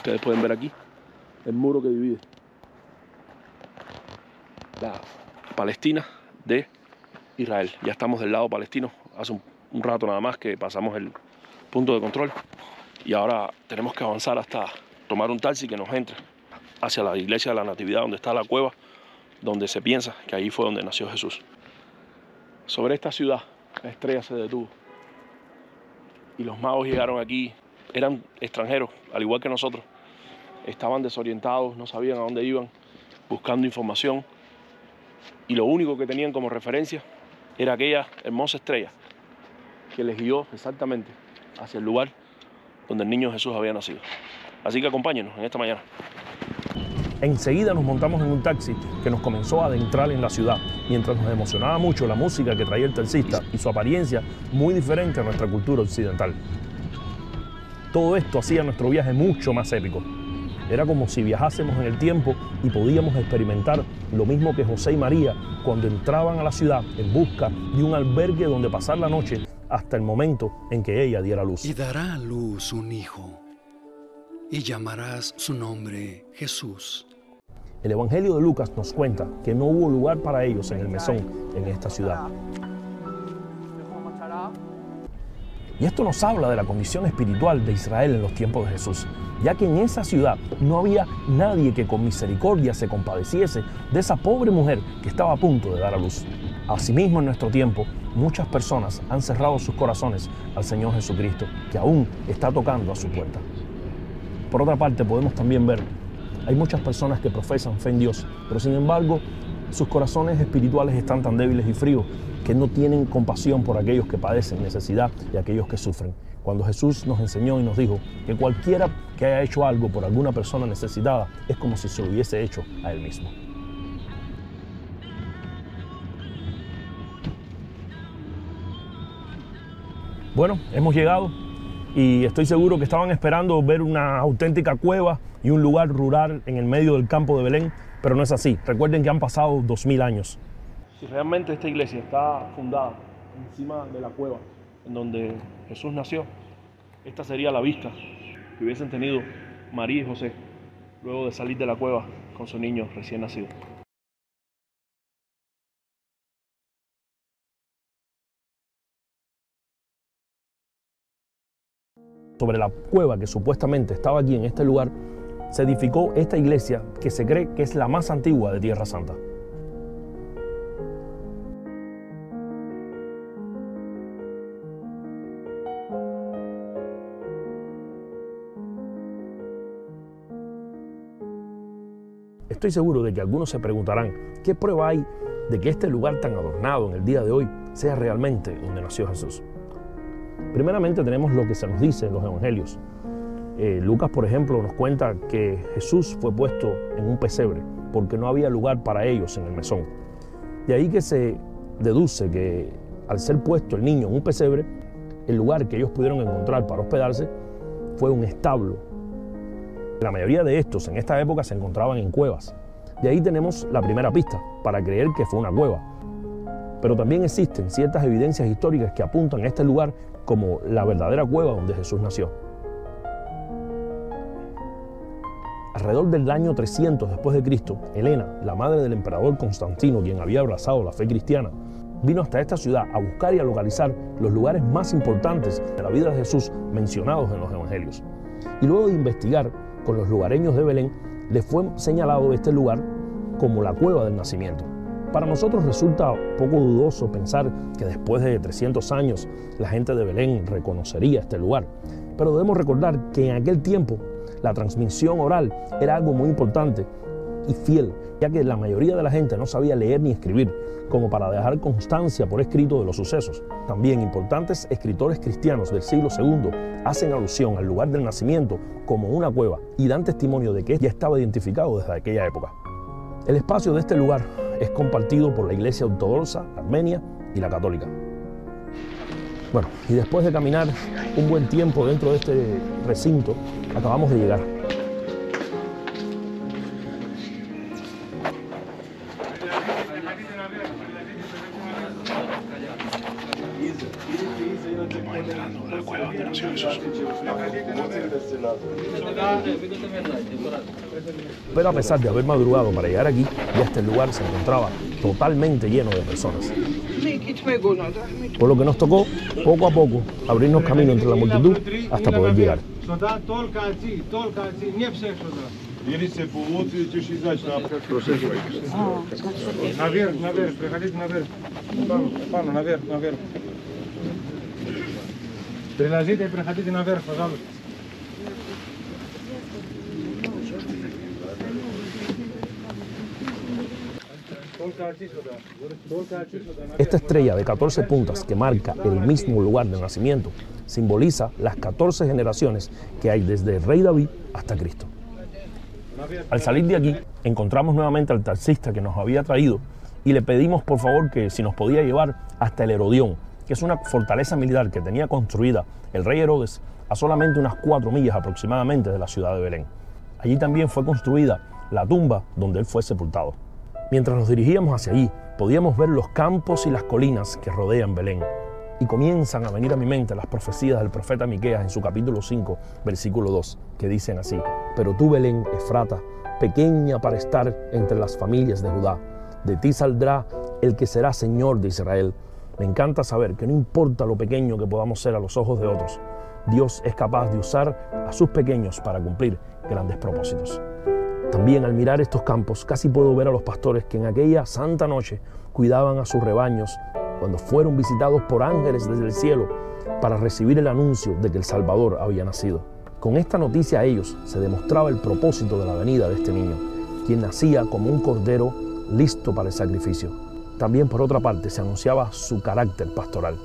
Ustedes pueden ver aquí el muro que divide la Palestina de Israel. Ya estamos del lado palestino. Hace un rato nada más que pasamos el punto de control y ahora tenemos que avanzar hasta tomar un taxi que nos entre hacia la iglesia de la Natividad, donde está la cueva, donde se piensa que ahí fue donde nació Jesús. Sobre esta ciudad, la estrella se detuvo y los magos llegaron aquí. Eran extranjeros, al igual que nosotros. Estaban desorientados, no sabían a dónde iban, buscando información. Y lo único que tenían como referencia era aquella hermosa estrella que les guió exactamente hacia el lugar donde el niño Jesús había nacido. Así que acompáñenos en esta mañana. Enseguida nos montamos en un taxi que nos comenzó a adentrar en la ciudad, mientras nos emocionaba mucho la música que traía el taxista y su apariencia muy diferente a nuestra cultura occidental. Todo esto hacía nuestro viaje mucho más épico. Era como si viajásemos en el tiempo y podíamos experimentar lo mismo que José y María cuando entraban a la ciudad en busca de un albergue donde pasar la noche hasta el momento en que ella diera luz. Y dará a luz un hijo, y llamarás su nombre Jesús. El Evangelio de Lucas nos cuenta que no hubo lugar para ellos en el mesón en esta ciudad. Y esto nos habla de la condición espiritual de Israel en los tiempos de Jesús, ya que en esa ciudad no había nadie que con misericordia se compadeciese de esa pobre mujer que estaba a punto de dar a luz. Asimismo, en nuestro tiempo, muchas personas han cerrado sus corazones al Señor Jesucristo, que aún está tocando a su puerta. Por otra parte, podemos también ver, hay muchas personas que profesan fe en Dios, pero sin embargo, sus corazones espirituales están tan débiles y fríos que no tienen compasión por aquellos que padecen necesidad y aquellos que sufren. Cuando Jesús nos enseñó y nos dijo que cualquiera que haya hecho algo por alguna persona necesitada es como si se lo hubiese hecho a él mismo. Bueno, hemos llegado y estoy seguro que estaban esperando ver una auténtica cueva y un lugar rural en el medio del campo de Belén, pero no es así. Recuerden que han pasado 2000 años. Si realmente esta iglesia está fundada encima de la cueva en donde Jesús nació, esta sería la vista que hubiesen tenido María y José luego de salir de la cueva con su niño recién nacido. Sobre la cueva que supuestamente estaba aquí en este lugar, se edificó esta iglesia que se cree que es la más antigua de Tierra Santa. Estoy seguro de que algunos se preguntarán qué prueba hay de que este lugar tan adornado en el día de hoy sea realmente donde nació Jesús. Primeramente tenemos lo que se nos dice en los evangelios. Lucas, por ejemplo, nos cuenta que Jesús fue puesto en un pesebre porque no había lugar para ellos en el mesón. De ahí que se deduce que al ser puesto el niño en un pesebre, el lugar que ellos pudieron encontrar para hospedarse fue un establo. La mayoría de estos en esta época se encontraban en cuevas. De ahí tenemos la primera pista para creer que fue una cueva. Pero también existen ciertas evidencias históricas que apuntan a este lugar como la verdadera cueva donde Jesús nació. Alrededor del año 300 después de Cristo, Helena, la madre del emperador Constantino, quien había abrazado la fe cristiana, vino hasta esta ciudad a buscar y a localizar los lugares más importantes de la vida de Jesús mencionados en los evangelios. Y luego de investigar con los lugareños de Belén, les fue señalado este lugar como la cueva del nacimiento. Para nosotros resulta poco dudoso pensar que después de 300 años la gente de Belén reconocería este lugar, pero debemos recordar que en aquel tiempo la transmisión oral era algo muy importante y fiel, ya que la mayoría de la gente no sabía leer ni escribir, como para dejar constancia por escrito de los sucesos. También importantes escritores cristianos del siglo II hacen alusión al lugar del nacimiento como una cueva y dan testimonio de que ya estaba identificado desde aquella época. El espacio de este lugar es compartido por la Iglesia Ortodoxa, Armenia y la Católica. Bueno, y después de caminar un buen tiempo dentro de este recinto, acabamos de llegar. la cueva donde nació Jesús. Pero a pesar de haber madrugado para llegar aquí, ya este lugar se encontraba totalmente lleno de personas. Por lo que nos tocó, poco a poco, abrirnos camino entre la multitud hasta poder llegar. Esta estrella de 14 puntas que marca el mismo lugar de nacimiento simboliza las 14 generaciones que hay desde el rey David hasta Cristo. Al salir de aquí, encontramos nuevamente al taxista que nos había traído y le pedimos por favor que si nos podía llevar hasta el Herodión, que es una fortaleza militar que tenía construida el rey Herodes a solamente unas 4 millas aproximadamente de la ciudad de Belén. Allí también fue construida la tumba donde él fue sepultado. Mientras nos dirigíamos hacia allí, podíamos ver los campos y las colinas que rodean Belén. Y comienzan a venir a mi mente las profecías del profeta Miqueas en su capítulo 5, versículo 2, que dicen así: pero tú, Belén, Efrata, pequeña para estar entre las familias de Judá, de ti saldrá el que será Señor de Israel. Me encanta saber que no importa lo pequeño que podamos ser a los ojos de otros, Dios es capaz de usar a sus pequeños para cumplir grandes propósitos. También al mirar estos campos casi puedo ver a los pastores que en aquella santa noche cuidaban a sus rebaños cuando fueron visitados por ángeles desde el cielo para recibir el anuncio de que el Salvador había nacido. Con esta noticia a ellos se demostraba el propósito de la venida de este niño, quien nacía como un cordero listo para el sacrificio. También por otra parte se anunciaba su carácter pastoral,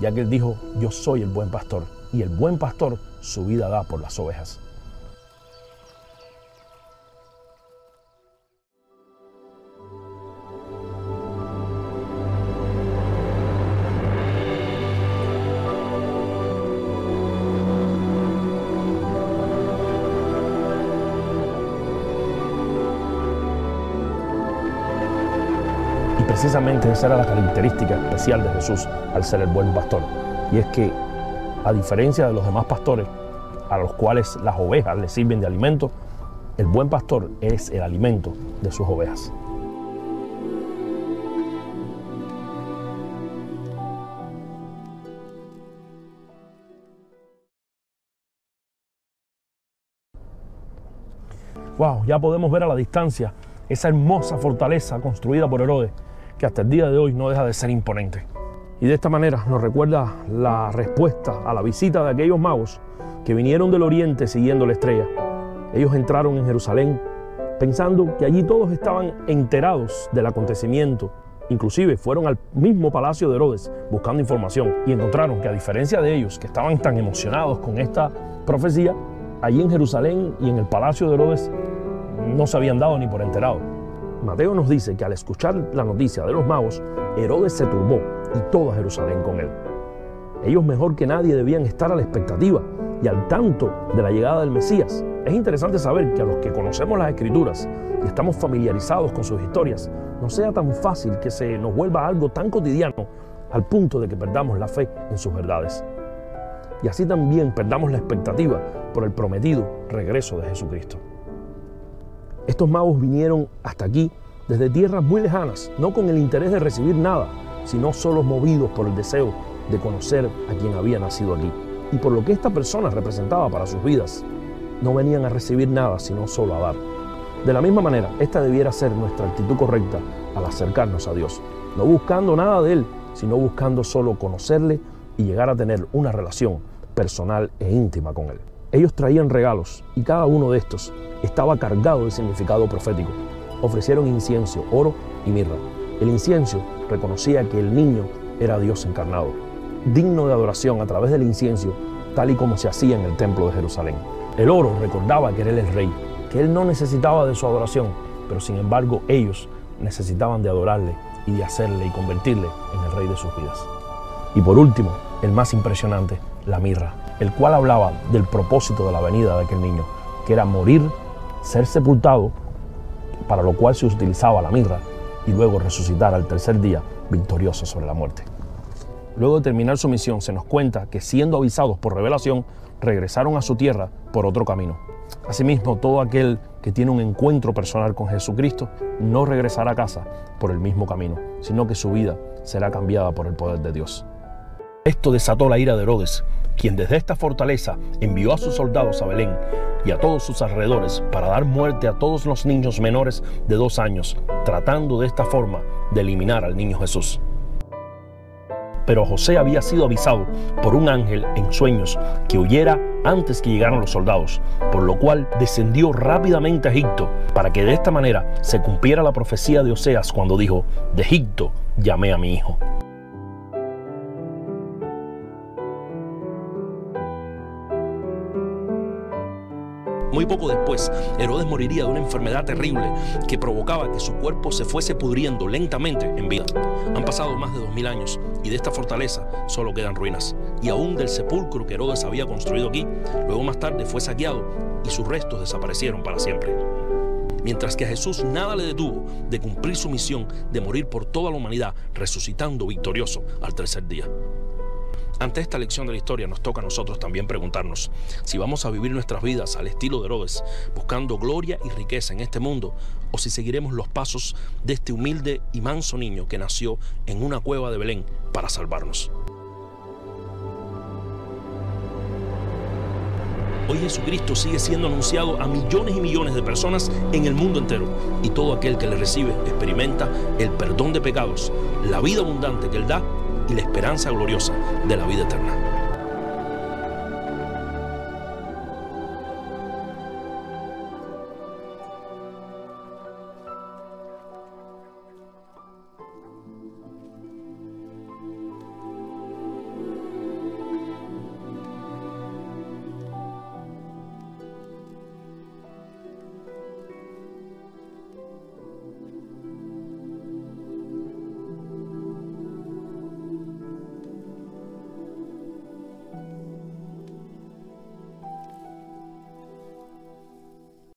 ya que él dijo: yo soy el buen pastor, y el buen pastor su vida da por las ovejas. Precisamente esa era la característica especial de Jesús al ser el buen pastor. Y es que, a diferencia de los demás pastores, a los cuales las ovejas les sirven de alimento, el buen pastor es el alimento de sus ovejas. Wow, ya podemos ver a la distancia esa hermosa fortaleza construida por Herodes, que hasta el día de hoy no deja de ser imponente. Y de esta manera nos recuerda la respuesta a la visita de aquellos magos que vinieron del oriente siguiendo la estrella. Ellos entraron en Jerusalén pensando que allí todos estaban enterados del acontecimiento. Inclusive fueron al mismo palacio de Herodes buscando información y encontraron que, a diferencia de ellos que estaban tan emocionados con esta profecía, allí en Jerusalén y en el palacio de Herodes no se habían dado ni por enterado. Mateo nos dice que al escuchar la noticia de los magos, Herodes se turbó y toda Jerusalén con él. Ellos mejor que nadie debían estar a la expectativa y al tanto de la llegada del Mesías. Es interesante saber que a los que conocemos las Escrituras y estamos familiarizados con sus historias, no sea tan fácil que se nos vuelva algo tan cotidiano al punto de que perdamos la fe en sus verdades. Y así también perdamos la expectativa por el prometido regreso de Jesucristo. Estos magos vinieron hasta aquí desde tierras muy lejanas, no con el interés de recibir nada, sino solo movidos por el deseo de conocer a quien había nacido aquí. Y por lo que esta persona representaba para sus vidas, no venían a recibir nada, sino solo a dar. De la misma manera, esta debiera ser nuestra actitud correcta al acercarnos a Dios, no buscando nada de Él, sino buscando solo conocerle y llegar a tener una relación personal e íntima con Él. Ellos traían regalos y cada uno de estos estaba cargado de significado profético. Ofrecieron incienso, oro y mirra. El incienso reconocía que el niño era Dios encarnado, digno de adoración a través del incienso, tal y como se hacía en el templo de Jerusalén. El oro recordaba que era Él el rey, que Él no necesitaba de su adoración, pero sin embargo ellos necesitaban de adorarle y de hacerle y convertirle en el rey de sus vidas. Y por último, el más impresionante, la mirra, el cual hablaba del propósito de la venida de aquel niño, que era morir, ser sepultado, para lo cual se utilizaba la mirra, y luego resucitar al tercer día victorioso sobre la muerte. luego de terminar su misión, se nos cuenta que, siendo avisados por revelación, regresaron a su tierra por otro camino. Asimismo, todo aquel que tiene un encuentro personal con Jesucristo no regresará a casa por el mismo camino, sino que su vida será cambiada por el poder de Dios. Esto desató la ira de Herodes, quien desde esta fortaleza envió a sus soldados a Belén y a todos sus alrededores para dar muerte a todos los niños menores de 2 años, tratando de esta forma de eliminar al niño Jesús. Pero José había sido avisado por un ángel en sueños que huyera antes que llegaran los soldados, por lo cual descendió rápidamente a Egipto, para que de esta manera se cumpliera la profecía de Oseas cuando dijo: de Egipto llamé a mi hijo. Muy poco después, Herodes moriría de una enfermedad terrible que provocaba que su cuerpo se fuese pudriendo lentamente en vida. Han pasado más de 2000 años y de esta fortaleza solo quedan ruinas. Y aún del sepulcro que Herodes había construido aquí, luego más tarde fue saqueado y sus restos desaparecieron para siempre. Mientras que a Jesús nada le detuvo de cumplir su misión de morir por toda la humanidad, resucitando victorioso al tercer día. Ante esta lección de la historia nos toca a nosotros también preguntarnos si vamos a vivir nuestras vidas al estilo de Herodes, buscando gloria y riqueza en este mundo, o si seguiremos los pasos de este humilde y manso niño que nació en una cueva de Belén para salvarnos. Hoy Jesucristo sigue siendo anunciado a millones y millones de personas en el mundo entero, y todo aquel que le recibe experimenta el perdón de pecados, la vida abundante que Él da y la esperanza gloriosa de la vida eterna.